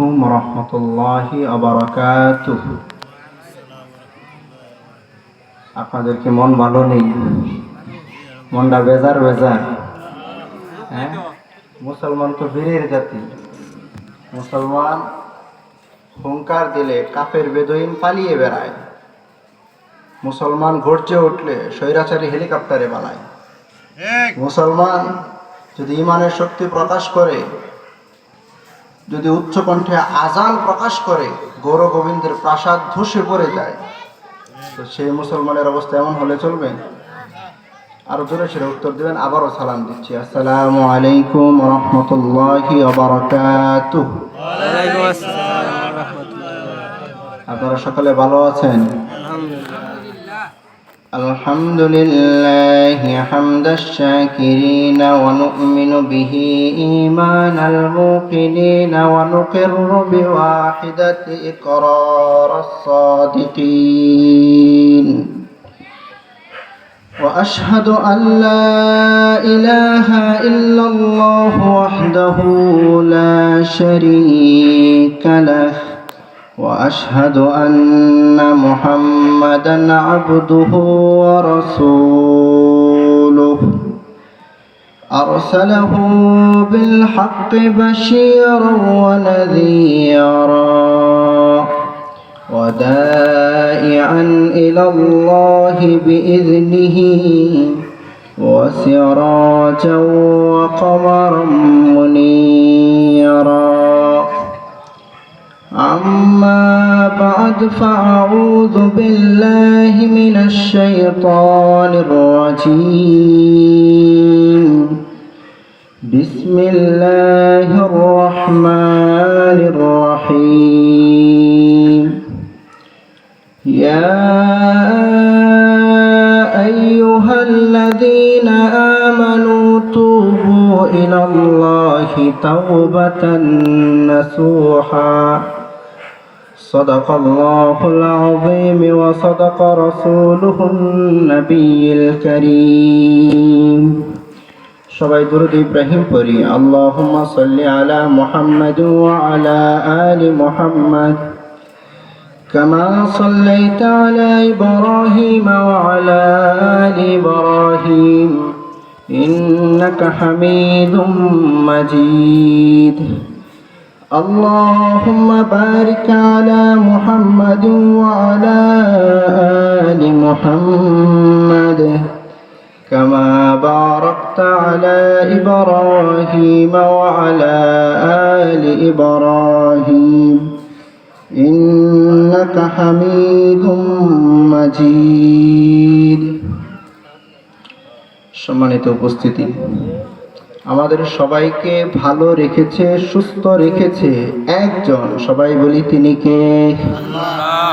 আলাইকুম রহমতুল্লাহি আবারাকাতুহ। আপনাদের কি মন ভালো নেই? মনটা বেজার বেজার? হ্যাঁ, মুসলমান তো বীরের জাতি। মুসলমান হুঙ্কার দিলে কাফের বেদুইন পালিয়ে বেড়ায়। মুসলমান গর্জে উঠলে স্বৈরাচারী হেলিকপ্টারে পালায়। মুসলমান যদি ইমানের শক্তি প্রকাশ করে, যদি উচ্চ কণ্ঠে আজান প্রকাশ করে, গৌর গোবিন্দের প্রাসাদ ধসে পড়ে যায়, তো সেই মুসলমানের অবস্থা এমন হলে চলবে? আরো জোরে সেটা উত্তর দিবেন। আবারও সালাম দিচ্ছি। আসসালামু আলাইকুম রহমতুল্লাহি ওয়া বারাকাতুহু। ওয়ালাইকুম আসসালাম ওয়া রাহমাতুল্লাহ। আপনারা সকলে ভালো আছেন? আলহামদুলিল্লাহি হামদাশ শাকিরিন ওয়া নু'মিনু বিহি ঈমানাল মুকিনিন ওয়া নুকিররু বিওয়াহিদাতি ইকরারাস সাদিকিন ওয়া আশহাদু আন লা ইলাহা ইল্লাল্লাহু ওয়াহদাহু লা শারীকা লাহু وأشهد أن محمدًا عبده ورسوله أرسله بالحق بشيرا ونذيرا ودائعا إلى الله بإذنه وسراجا وقمرا منيرا. أما بعد فأعوذ بالله من الشيطان الرجيم. بسم الله الرحمن الرحيم. يا أيها الذين آمنوا توبوا إلى الله توبة نصوحا. صدق الله العظيم وصدق رسوله النبي الكريم. সবাই দুরূদ ইব্রাহিম পড়ি। আল্লাহুম্মা সাল্লি আলা মুহাম্মাদ ওয়া আলা আলি মুহাম্মাদ কামা সাল্লাইতা আলা ইব্রাহিম ওয়া আলা আলি ইব্রাহিম ইন্নাকা হামিদুম মাজিদ. اللهم بارك على محمد وعلى آل محمد كما باركت على إبراهيم وعلى آل إبراهيم إنك حميد مجيد. সম্মানিত উপস্থিতি, আমাদের সবাইকে ভালো রেখেছে, সুস্থ রেখেছে একজন। সবাই বলি তিনি কে? আল্লাহ।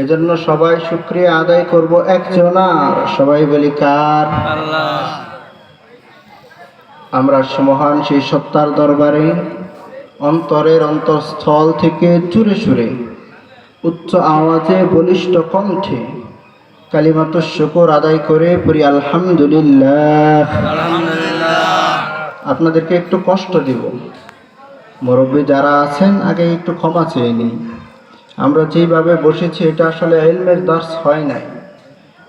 এজন্য সবাই শুকরিয়া আদায় করব একজনার। সবাই বলি কার? আল্লাহ। আমরা মহান সেই সত্তার দরবারে অন্তরের অন্তঃস্থল থেকে জুড়ে সুরে উচ্চ আওয়াজে বলিষ্ঠ কণ্ঠে কালিমাতুশ শুকর আদায় করে পড়ি আলহামদুলিল্লাহ। আপনাদেরকে একটু কষ্ট দিব, মুরব্বী যারা আছেন আগে একটু ক্ষমা চেয়ে নিই। আমরা যেইভাবে বসেছি এটা আসলে ইলমের দার্স হয় নাই।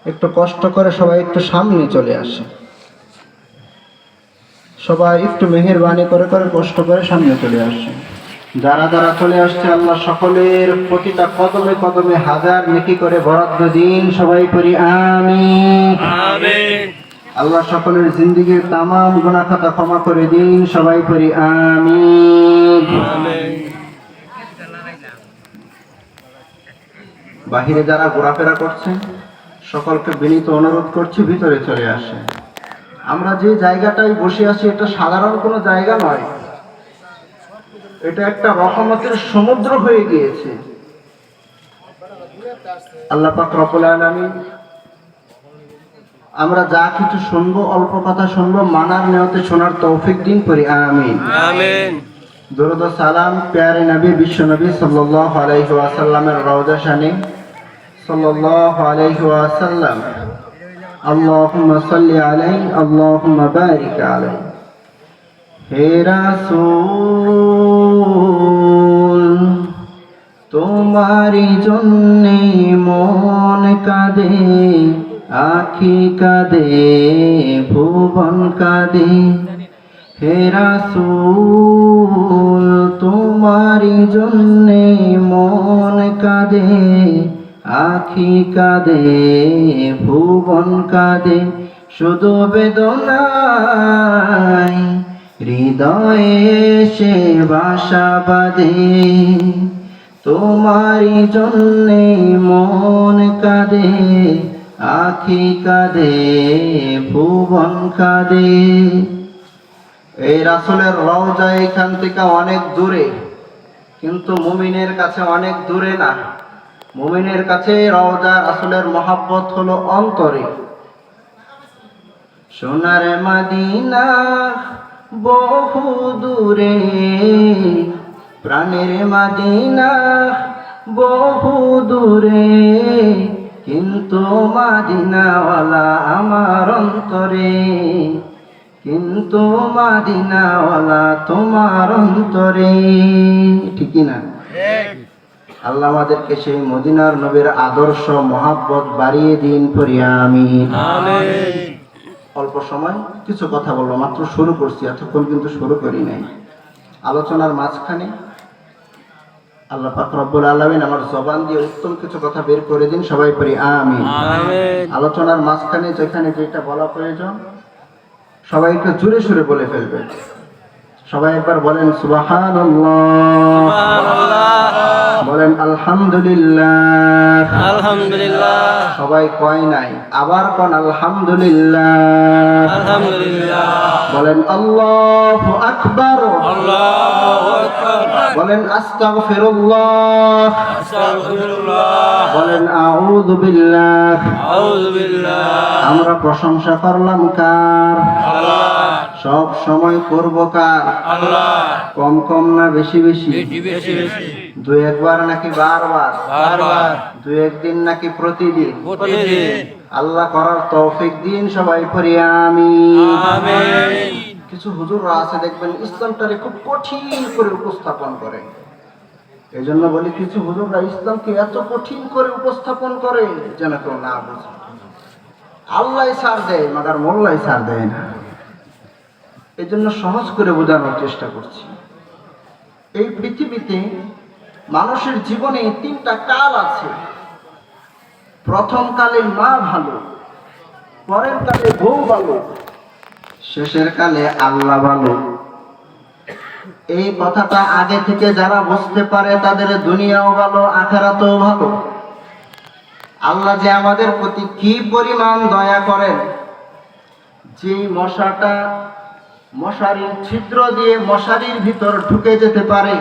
একটু কষ্ট করে সবাই একটু সামনে চলে আসে। সবাই একটু মেহেরবানি করে করে কষ্ট করে সামনে চলে আসে। যারা যারা চলে আসছে আল্লাহ সকলের প্রতিটা কদমে কদমে হাজার নেকি করে বরাদ্দ দিন। সবাই পড়ি আমিন। আমিন। আল্লাহ সকলের জিন্দেগীর তামাম গুনাহ খাতা ক্ষমা করে দিন। সবাই পড়ি আমিন। আমিন। বাহিরে যারা ঘোরাফেরা করছেন সকলকে বিনীত অনুরোধ করছি ভিতরে চলে আসে। আমরা যে জায়গাটায় বসে আছি এটা সাধারণ কোনো জায়গা নয়, এটা একটা রহমতের সমুদ্র হয়ে গিয়েছে। আল্লাহ পাক রব্বুল আলামিন আমরা যা কিছু শুনবো, অল্প কথা শুনবো, মানার নিয়তে শোনার তৌফিক দিন করি আমিন। আমিন। দরুদ ও সালাম প্যারে নবী বিশ্ব নবী সাল্লাল্লাহু আলাইহি ওয়াসাল্লামের রওজা শানে সাল্লাল্লাহু আলাইহি ওয়াসাল্লাম। আল্লাহুম্মা সাল্লি আলাইহি আল্লাহুম্মা বারিক আলাইহি। হে রাসূল তোমারই জন্যে মন কাঁদে, আখি কাঁদে, ভুবন কাঁদে। হে রাসূল তোমারই জন্যে মন কাঁদে, আখি কাঁদে, ভুবন কাঁদে। শুধু বেদনায় হৃদয়ে সে বাসা বাঁধে, তোমারই জন্যে মন কাঁদে, আখি কাঁদে, ভুবন কাঁদে। এই রাসূলের রওজা এখান থেকে অনেক দূরে, কিন্তু মুমিনের কাছে অনেক দূরে না। মুমিনের কাছে রওজা রাসূলের মহব্বত হলো অন্তরে। সোনার মদিনা বহু দূরে, প্রাণের মদিনা বহু দূরে, কিন্তু মদিনাওয়ালা আমার অন্তরে, কিন্তু মদিনাওয়ালা তোমার অন্তরে। ঠিকই না? আল্লাহ আমাদেরকে সেই মদিনার নবীর আদর্শ মহাব্বত বাড়িয়ে দিন, পড়ি আমিন। অল্প সময় কিছু কথা বলবো, মাত্র শুরু করছি, এতক্ষণ কিন্তু শুরু করি নাই। আলোচনার মাঝখানে আল্লাহ পাক রব্বুল আলামিন আমার জবান দিয়ে উত্তম কিছু কথা বের করে দিন, সবাই পড়ি আমিন। আলোচনার মাঝখানে যেখানে যেটা বলা প্রয়োজন সবাই একটু জোরে সুরে বলে ফেলবে। সবাই একবার বলেন সুবহানাল্লাহ, বলেন আলহামদুলিল্লাহ। আলহামদুলিল্লাহ, সবাই কয় নাই, আবার কোন আলহামদুলিল্লাহ। আলহামদুলিল্লাহ, বলেন আল্লাহু আকবার, আল্লাহু আকবার, বলেন আস্তাগফিরুল্লাহ, আস্তাগফিরুল্লাহ, বলেন আউযু বিল্লাহ। আউযু বিল্লাহ। আমরা প্রশংসা করলাম কার? আল্লাহ, সব সময় করব কার? আল্লাহ। কম কম না বেশি বেশি? বেশি বেশি, দুই একবার নাকি বারবার? বারবার, দুই একদিন নাকি প্রতিদিন? প্রতিদিন। আল্লাহ করার তৌফিক দিন, সবাই পড়ি আমিন। আমিন। কিছু হুজুররা আছে দেখবেন ইসলামটারে খুব কঠিন করে উপস্থাপন করে। এই জন্য বলি কিছু হুজুররা ইসলামকে এত কঠিন করে উপস্থাপন করে যেন কেউ না বুঝে। আল্লাহ ছাড় দেয়, মাগার মোল্লাই ছাড় দেয় না। এই জন্য সহজ করে বোঝানোর চেষ্টা করছি। এই পৃথিবীতে মানুষের জীবনে তিনটা কাল আছে। প্রথম কালে মা ভালো, পরের কালে বউ ভালো, শেষের কালে আল্লাহ ভালো। এই কথাটা আগে থেকে যারা বুঝতে পারে তাদের দুনিয়াও ভালো, আখিরাতও ভালো। আল্লাহ যে আমাদের প্রতি কি পরিমাণ দয়া করেন, যে মশাটা মশারির ছিদ্র দিয়ে মশারির ভিতর ঢুকে যেতে পারে,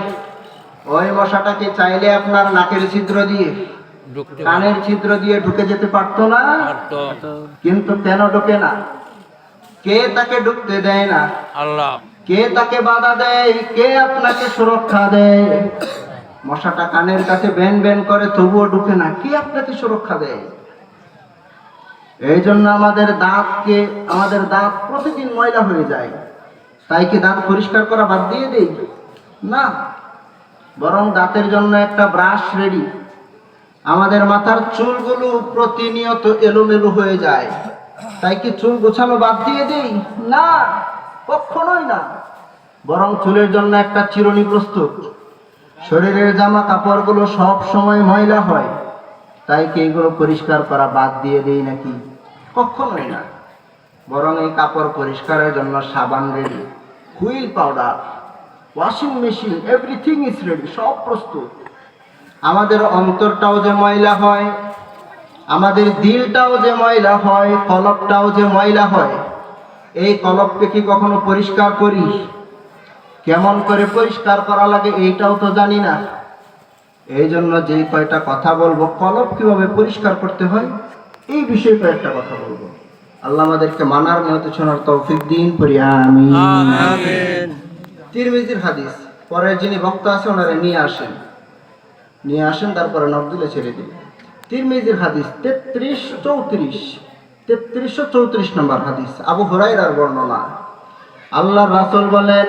ওই মশাটাকে চাইলে আপনার নাকের ছিদ্র দিয়ে, কানের ছিদ্র দিয়ে ঢুকে যেতে পারতো না? কিন্তু কেন ঢোকে না? কে তাকে ঢুকতে দেয় না? আল্লাহ। কে তাকে বাধা দেয়? কে আপনাকে সুরক্ষা দেয়? মশাটা কানের কাছে ব্যান ব্যান করে তবুও ঢুকে না, কে আপনাকে সুরক্ষা দেয়? এই জন্য আমাদের দাঁত প্রতিদিন ময়লা হয়ে যায়। তাই কি দাঁত পরিষ্কার করা বাদ দিয়ে দেই? না, বরং দাঁতের জন্য একটা ব্রাশ রেডি। আমাদের মাথার চুলগুলো প্রতিনিয়ত এলোমেলো হয়ে যায়, তাই কি চুল গোছানো বাদ দিয়ে দেই? না, কখনোই না। বরং চুলের জন্য একটা চিরুনি প্রস্তুত। শরীরের জামা কাপড়গুলো সব সময় ময়লা হয়, তাই কি এগুলো পরিষ্কার করা বাদ দিয়ে দেই নাকি? কখনোই না। বরং এই কাপড় পরিষ্কারের জন্য সাবান ready, wheel powder, washing machine, everything is ready, সব প্রস্তুত। আমাদের অন্তরটাও যে ময়লা হয়, আমাদের দিলটাও যে ময়লা হয়, কলবটাও যে ময়লা হয়, এই কলবকে কি কখনো পরিষ্কার করি? কেমন করে পরিষ্কার করা লাগে এইটাও তো জানি না। এই জন্য যে কয়টা কথা বলবো, কলব কিভাবে পরিষ্কার করতে হয় এই বিষয়ে কয়েকটা কথা বলবো। আল্লাহ আমাদেরকে মানার নিয়ত শোনার তৌফিক দিন, পড়ি আমিন। আমিন। তিরমিজির হাদিস, পরের যিনি বক্তা আছে ওনারা নিয়ে আসেন, তারপরে নখ দিলে ছেড়ে দিন। তিরমিজির হাদিস 3334 নম্বর হাদিস, আবু হুরায়রার বর্ণনা। আল্লাহর রাসূল বলেন,